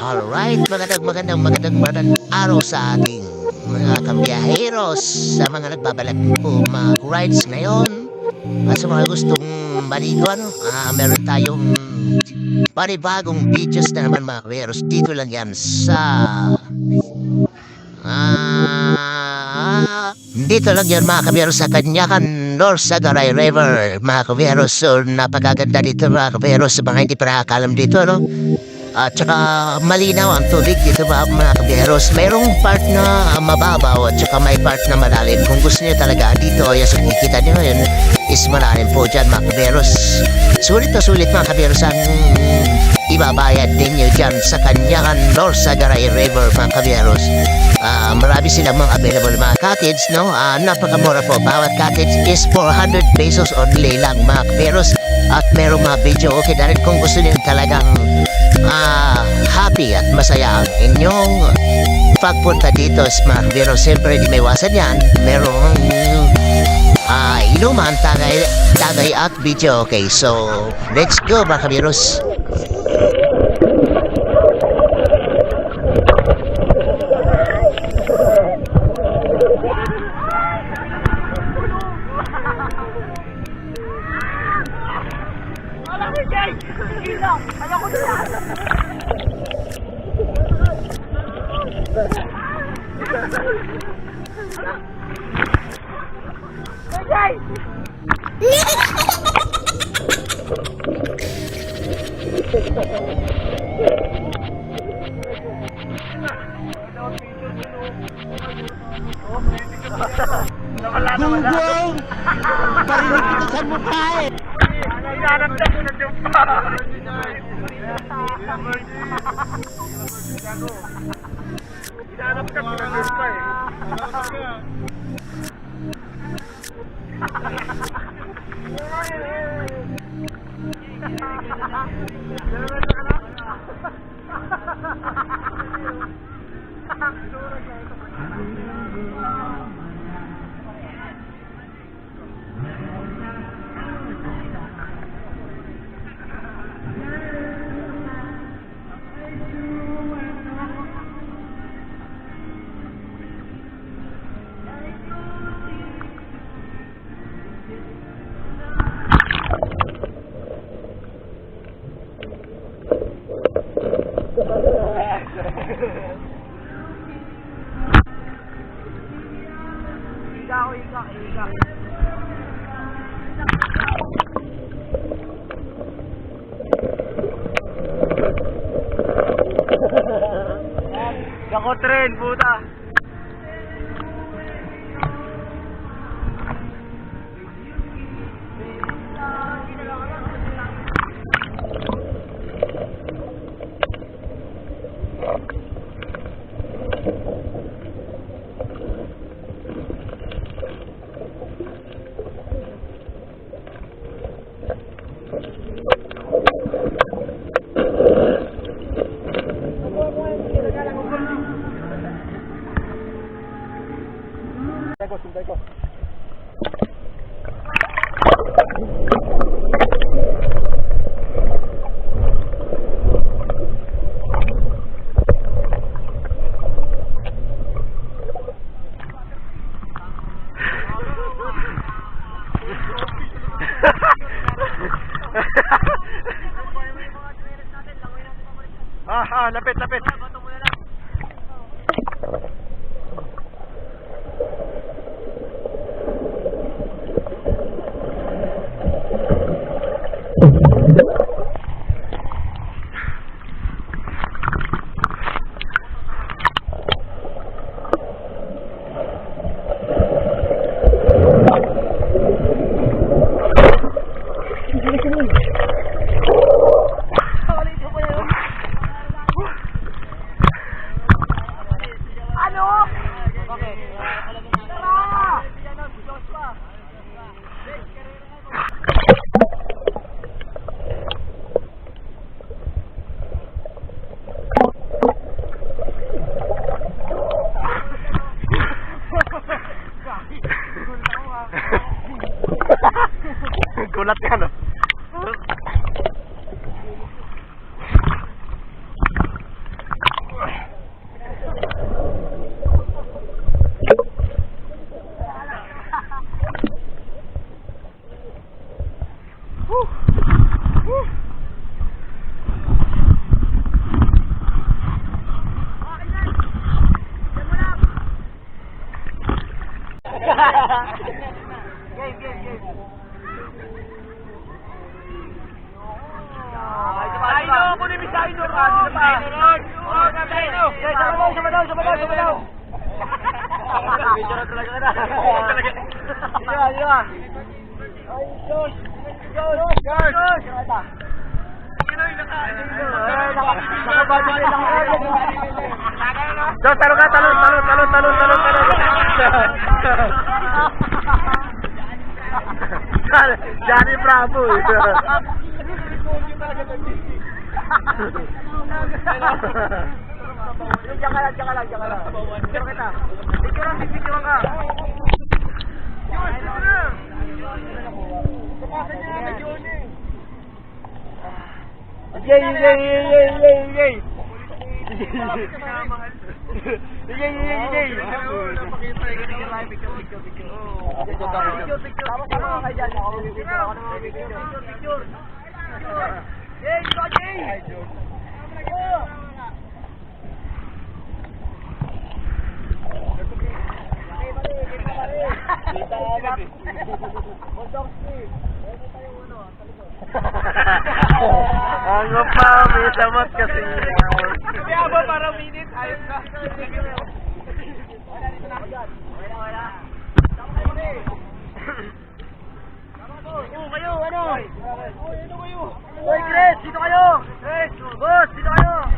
Alright, magandang araw sa ating mga kabiyaheros, sa mga nagbabalak po mag-rides ngayon. Sa mga gustong maligo, meron tayong panibagong videos na naman mga kabiyaheros. Dito lang yan sa dito lang yan mga kabiyaheros sa Kanyakan North Sagaray River mga kabiyaheros. So napakaganda dito mga kabiyaheros sa mga hindi pa nakakalam dito, no? At saka malinaw ang tubig dito mga kabiyeros. Mayroong part na mababaw at saka may part na malalim. Kung gusto niyo talaga dito, yung sa kikita niyo yun is malalim po dyan mga kabiyeros. Sulit na sulit mga kabiyeros ang ibabayad ninyo dyan sa Kanyakan North Sagaray River mga kabiyeros. Marami silang mga available mga cottage, no? Napakamura po. Bawat cottage is 400 pesos only lang mga kabiyeros. At merong mga video okay na rin kung gusto niyo talagang happy at masaya ang inyong pagpunta dito sa mga kabiyeros. Siyempre di may iwasan yan. Merong inuman, tagay at video okay. So let's go mga kabiyeros. Gunggong! Parinig kita sa mukha eh! Hinahanap na ko na dyan pa! Hinahanap ka ko na dyan pa eh! Iga. Ako tren, puta. Sintay ko. Lapit. Johnny Bravo. Diyan ka lang. Picture kita. Picture ka. Ang pa, may samot kasi. Kaya ba parang minute? Ayos na. Kayo, ano? Hoy, Chris, dito kayo! Chris, boss, dito kayo!